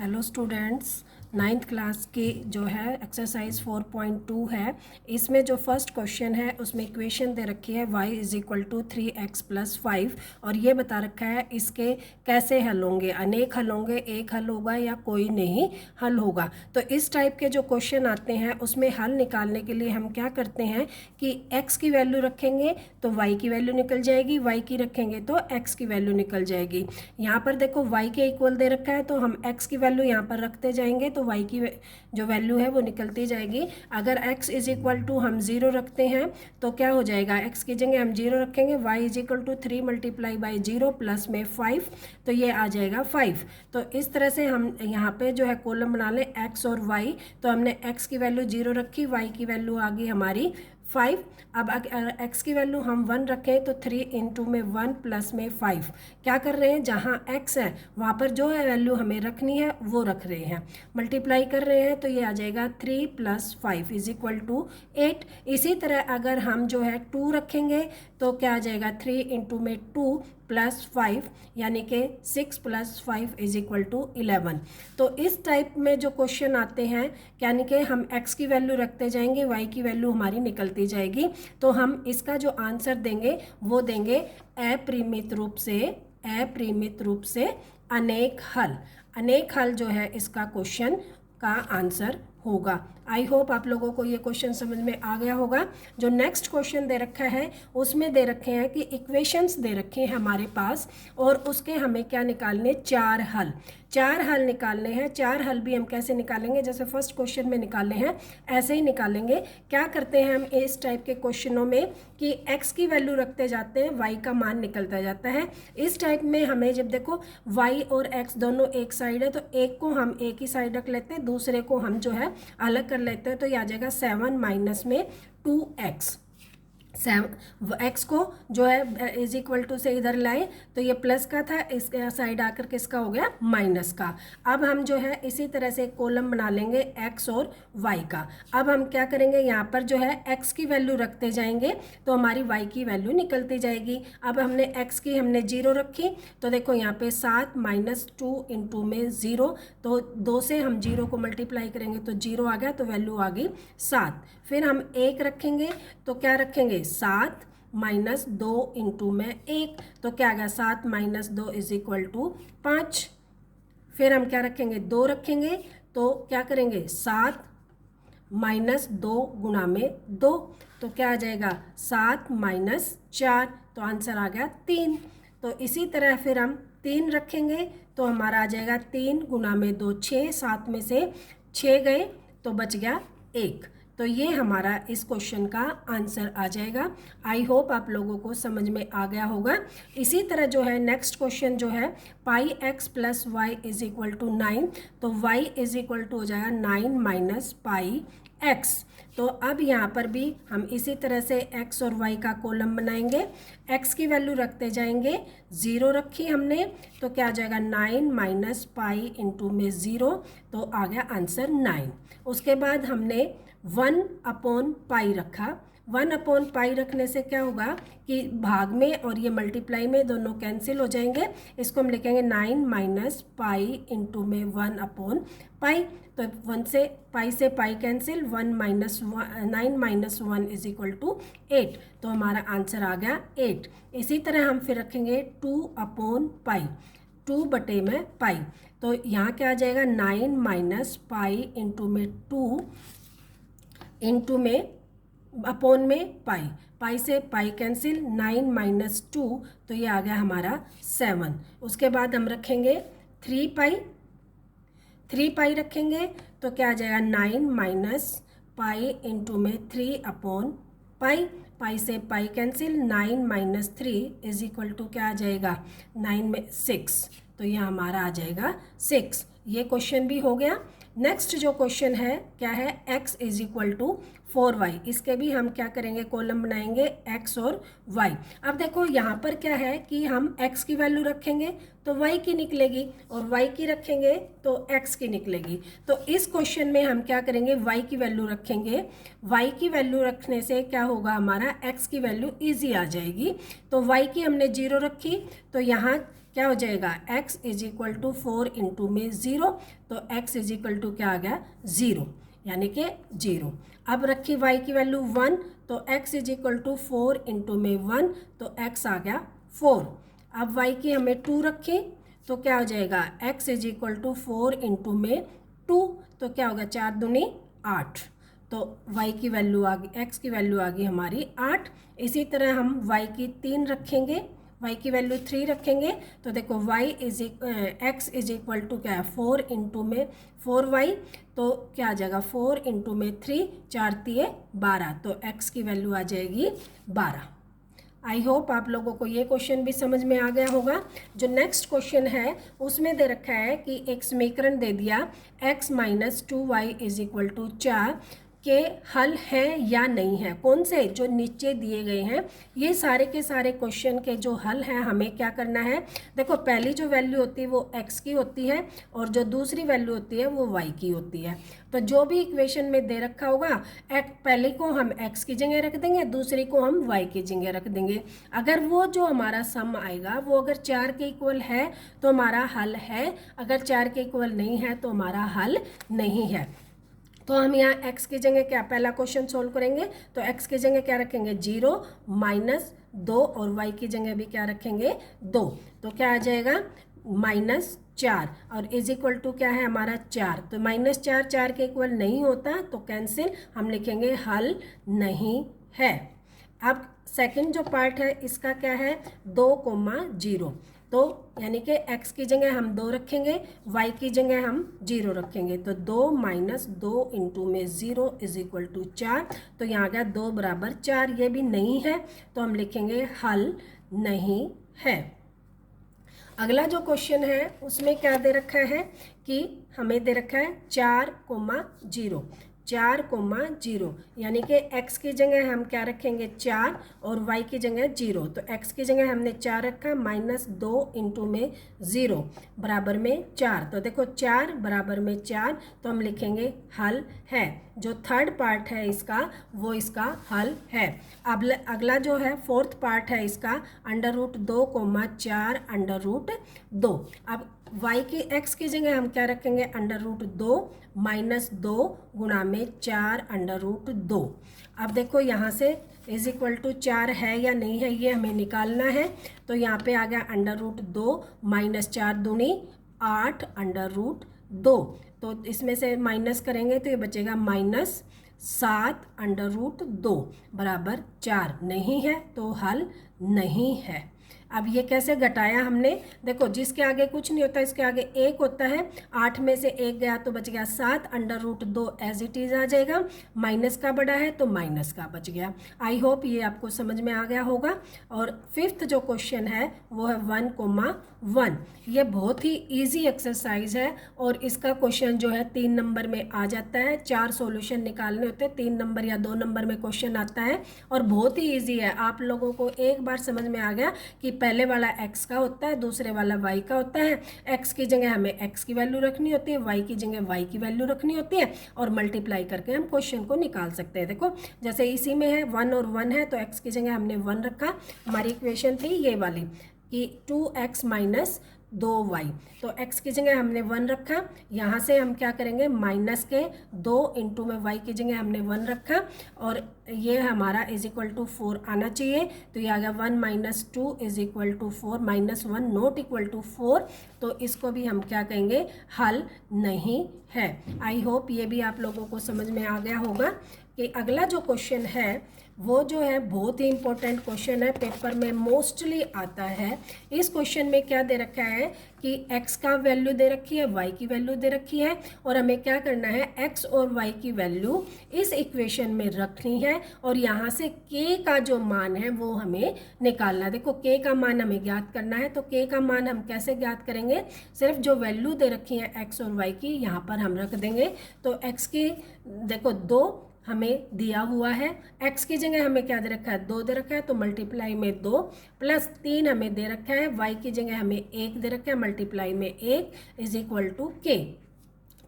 Hello students, ninth class की जो है एक्सरसाइज 4.2 है। इसमें जो फर्स्ट क्वेश्चन है उसमें इक्वेशन दे रखी है y is equal to 3x plus 5 और ये बता रखा है इसके कैसे हल होंगे, अनेक हल होंगे, एक हल होगा या कोई नहीं हल होगा। तो इस टाइप के जो क्वेश्चन आते हैं उसमें हल निकालने के लिए हम क्या करते हैं कि x की वैल्यू रखेंगे तो y की वैल्यू निकल जाएगी, y की रखेंगे तो x की वैल्यू निकल जाएगी। यहाँ पर देखो y के इक्वल दे रखा है तो हम x की वैल्यू यहाँ पर रखते जाएंगे तो y की जो वैल्यू है वो निकलती जाएगी। अगर x इज इक्वल टू हम 0 रखते हैं तो क्या हो जाएगा, x की जगह हम 0 रखेंगे, y is equal to 3 multiply by 0 plus में 5 तो ये आ जाएगा 5। तो इस तरह से हम यहाँ पे जो है कॉलम बना लें x और y। तो हमने x की वैल्यू 0 रखी, y की वैल्यू आ गई हमारी 5। अब अगर x की वैल्यू हम 1 रखें तो 3 इंटू में 1 प्लस में 5। क्या कर रहे हैं, जहाँ x है वहाँ पर जो है वैल्यू हमें रखनी है वो रख रहे हैं, मल्टीप्लाई कर रहे हैं तो ये आ जाएगा 3 प्लस 5 इज इक्वल टू 8। इसी तरह अगर हम जो है 2 रखेंगे तो क्या आ जाएगा, 3 इंटू में 2 प्लस 5 यानी कि 6 प्लस 5 इज इक्वल टू 11। तो इस टाइप में जो क्वेश्चन आते हैं यानी कि हम x की वैल्यू रखते जाएंगे, y की वैल्यू हमारी निकलती जाएगी। तो हम इसका जो आंसर देंगे वो देंगे अपरिमित रूप से अनेक हल। अनेक हल जो है इसका क्वेश्चन का आंसर होगा। आई होप आप लोगों को ये क्वेश्चन समझ में आ गया होगा। जो नेक्स्ट क्वेश्चन दे रखा है उसमें दे रखे हैं कि इक्वेशंस दे रखे हैं हमारे पास और उसके हमें क्या निकालने, 4 हल। 4 हल निकालने हैं। 4 हल भी हम कैसे निकालेंगे, जैसे फर्स्ट क्वेश्चन में निकाले हैं ऐसे ही निकालेंगे। क्या करते हैं हम इस टाइप के क्वेश्चनों में कि x की वैल्यू रखते जाते हैं, y का मान निकलता जाता है। इस टाइप में हमें जब देखो y और x दोनों एक साइड है तो एक को हम एक ही साइड रख लेते हैं, दूसरे को हम जो है अलग कर लेते हैं। तो ये आ जाएगा 7 माइनस में 2x। x को जो है इज इक्वल टू से इधर लाए तो ये प्लस का था, इस साइड आकर किसका हो गया, माइनस का। अब हम जो है इसी तरह से कॉलम बना लेंगे x और y का। अब हम क्या करेंगे, यहाँ पर जो है x की वैल्यू रखते जाएंगे तो हमारी y की वैल्यू निकलती जाएगी। अब हमने x की हमने 0 रखी तो देखो यहाँ पे 7 माइनस 2 इंटू में 0, तो 2 से हम 0 को मल्टीप्लाई करेंगे तो 0 आ गया तो वैल्यू आ गई 7। फिर हम 1 रखेंगे तो क्या रखेंगे, 7 माइनस 2 इंटू में 1 तो क्या आ गया, 7 माइनस 2 इज इक्वल टू 5। फिर हम क्या रखेंगे, 2 रखेंगे तो क्या करेंगे, 7 माइनस 2 गुना में 2 तो क्या आ जाएगा, 7 माइनस 4 तो आंसर आ गया 3। तो इसी तरह फिर हम 3 रखेंगे तो हमारा आ जाएगा 3 गुना में 2 6, 7 में से 6 गए तो बच गया 1। तो ये हमारा इस क्वेश्चन का आंसर आ जाएगा। आई होप आप लोगों को समझ में आ गया होगा। इसी तरह जो है नेक्स्ट क्वेश्चन जो है pi x plus y is equal to 9 तो y इज इक्वल टू हो जाएगा 9 माइनस पाई x। तो अब यहाँ पर भी हम इसी तरह से x और y का कॉलम बनाएंगे। x की वैल्यू रखते जाएंगे, 0 रखी हमने तो क्या आ जाएगा 9 माइनस पाई इंटू में 0 तो आ गया आंसर 9। उसके बाद हमने 1 अपॉन पाई रखा। 1 अपॉन पाई रखने से क्या होगा कि भाग में और ये मल्टीप्लाई में दोनों कैंसिल हो जाएंगे। इसको हम लिखेंगे 9 माइनस पाई इंटू में 1 अपॉन पाई। तो 1 से pi cancel, 9 minus 1 is equal to 8 तो हमारा आंसर आ गया 8। इसी तरह हम फिर रखेंगे 2 अपॉन पाई, 2 बटे में पाई तो यहाँ क्या आ जाएगा 9 माइनस पाई इंटू में 2 इंटू में अपॉन में पाई से पाई कैंसिल, 9 माइनस 2 तो ये आ गया हमारा 7। उसके बाद हम रखेंगे 3 पाई रखेंगे तो क्या आ जाएगा 9 माइनस पाई इंटू में 3 अपॉन पाई से pi cancel, 9 minus 3 is equal to क्या आ जाएगा 9 में 6 तो ये हमारा आ जाएगा 6। ये क्वेश्चन भी हो गया। नेक्स्ट जो क्वेश्चन है क्या है, x is equal to 4y। इसके भी हम क्या करेंगे, कॉलम बनाएंगे x और y। अब देखो यहाँ पर क्या है कि हम x की वैल्यू रखेंगे तो y की निकलेगी और y की रखेंगे तो x की निकलेगी। तो इस क्वेश्चन में हम क्या करेंगे, y की वैल्यू रखेंगे। y की वैल्यू रखने से क्या होगा, हमारा x की वैल्यू ईजी आ जाएगी। तो y की हमने 0 रखी तो यहाँ क्या हो जाएगा, x is equal to 4 into में 0, तो x इज इक्वल टू क्या आ गया 0, यानी कि 0। अब रखी y की वैल्यू 1, तो x is equal to 4 into में 1, तो x आ गया 4। अब y की हमें 2 रखी, तो क्या हो जाएगा, x is equal to 4 into में 2, तो क्या होगा 4 दूनी 8, तो y की वैल्यू आ गई, x की वैल्यू आ गई हमारी 8। इसी तरह हम y की 3 रखेंगे, y की वैल्यू 3 रखेंगे, तो देखो x इज इक्वल टू क्या है 4 इंटू में 4y, तो क्या आ जाएगा 4 इंटू में 3, 4 तिये 12, तो x की वैल्यू आ जाएगी 12। आई होप आप लोगों को ये क्वेश्चन भी समझ में आ गया होगा। जो नेक्स्ट क्वेश्चन है उसमें दे रखा है कि एक समीकरण दे दिया x minus 2y is equal to 4 के हल हैं या नहीं है। कौन से, जो नीचे दिए गए हैं ये सारे के सारे क्वेश्चन के जो हल हैं हमें क्या करना है। देखो पहली जो वैल्यू होती है वो x की होती है और जो दूसरी वैल्यू होती है वो y की होती है। तो जो भी इक्वेशन में दे रखा होगा पहले को हम x की जगह रख देंगे, दूसरी को हम y की जगह रख देंगे। अगर वो जो हमारा सम आएगा वो अगर 4 के इक्वल है तो हमारा हल है, अगर 4 के इक्वल नहीं है तो हमारा हल नहीं है। तो हम यहाँ x की जगह क्या, पहला क्वेश्चन सोल्व करेंगे तो x की जगह क्या रखेंगे 0 माइनस 2 और y की जगह भी क्या रखेंगे 2, तो क्या आ जाएगा -4 और इज इक्वल टू क्या है हमारा 4, तो -4 4 के इक्वल नहीं होता तो कैंसिल, हम लिखेंगे हल नहीं है। अब सेकंड जो पार्ट है इसका क्या है 2,0, तो यानी कि x की जगह हम 2 रखेंगे, y की जगह हम 0 रखेंगे, तो 2 माइनस 2 इंटू में 0 इज इक्वल टू 4, तो यहाँ आ गया 2 बराबर 4, ये भी नहीं है तो हम लिखेंगे हल नहीं है। अगला जो क्वेश्चन है उसमें क्या दे रखा है कि हमें दे रखा है 4,0, 4,0 यानी कि x की जगह हम क्या रखेंगे 4 और y की जगह 0, तो x की जगह हमने 4 रखा, -2 इंटू में 0 बराबर में 4, तो देखो 4 बराबर में 4, तो हम लिखेंगे हल है। जो थर्ड पार्ट है इसका वो इसका हल है। अब अगला जो है फोर्थ पार्ट है इसका √2, 4 √2। अब y की x की जगह हम क्या रखेंगे √2 -2 गुणा में 4 √2। अब देखो यहाँ से इज इक्वल टू 4 है या नहीं है ये हमें निकालना है, तो यहाँ पे आ गया √2 -4 दूनी 8 √2, तो इसमें से माइनस करेंगे तो ये बचेगा -7 √2 बराबर 4, नहीं है तो हल नहीं है। अब ये कैसे घटाया हमने, देखो जिसके आगे कुछ नहीं होता इसके आगे 1 होता है, 8 में से 1 गया तो बच गया 7 √2 एज इट इज़ आ जाएगा, माइनस का बड़ा है तो माइनस का बच गया। आई होप ये आपको समझ में आ गया होगा। और फिफ्थ जो क्वेश्चन है वो है 1,1, ये बहुत ही ईजी एक्सरसाइज है और इसका क्वेश्चन जो है 3 नंबर में आ जाता है, 4 सॉल्यूशन निकालने होते हैं, 3 नंबर या 2 नंबर में क्वेश्चन आता है और बहुत ही ईजी है। आप लोगों को एक बार समझ में आ गया कि पहले वाला x का होता है, दूसरे वाला y का होता है, x की जगह हमें x की वैल्यू रखनी होती है, y की जगह y की वैल्यू रखनी होती है और मल्टीप्लाई करके हम क्वेश्चन को निकाल सकते हैं। देखो जैसे इसी में है 1 और 1 है तो x की जगह हमने 1 रखा, हमारी इक्वेशन थी ये वाली कि 2x माइनस 2y, तो x की जगह हमने 1 रखा, यहाँ से हम क्या करेंगे माइनस के 2 इंटू में y की जगह हमने 1 रखा और ये हमारा इज इक्वल टू 4 आना चाहिए, तो ये आ गया 1 - 2 is equal to 4, -1 not equal to 4, तो इसको भी हम क्या कहेंगे हल नहीं है। आई होप ये भी आप लोगों को समझ में आ गया होगा। कि अगला जो क्वेश्चन है वो जो है बहुत ही इंपॉर्टेंट क्वेश्चन है, पेपर में मोस्टली आता है। इस क्वेश्चन में क्या दे रखा है कि x का वैल्यू दे रखी है, y की वैल्यू दे रखी है और हमें क्या करना है x और y की वैल्यू इस इक्वेशन में रखनी है और यहाँ से k का जो मान है वो हमें निकालना है। देखो k का मान हमें ज्ञात करना है, तो k का मान हम कैसे ज्ञात करेंगे, सिर्फ जो वैल्यू दे रखी है x और y की यहाँ पर हम रख देंगे। तो x की देखो 2 हमें दिया हुआ है, x की जगह हमें क्या दे रखा है 2 दे रखा है, तो मल्टीप्लाई में 2 प्लस 3 हमें दे रखा है, y की जगह हमें 1 दे रखा है, मल्टीप्लाई में 1 इज इक्वल टू k,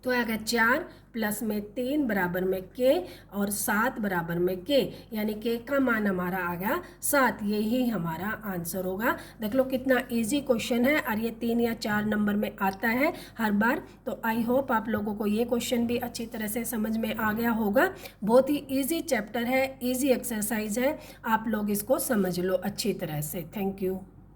तो आ गया 4 प्लस में 3 बराबर में के और 7 बराबर में के, यानी के का मान हमारा आ गया 7। यही हमारा आंसर होगा। देख लो कितना इजी क्वेश्चन है और ये 3 या 4 नंबर में आता है हर बार। तो आई होप आप लोगों को ये क्वेश्चन भी अच्छी तरह से समझ में आ गया होगा। बहुत ही इजी चैप्टर है, इजी एक्सरसाइज है, आप लोग इसको समझ लो अच्छी तरह से। Thank you.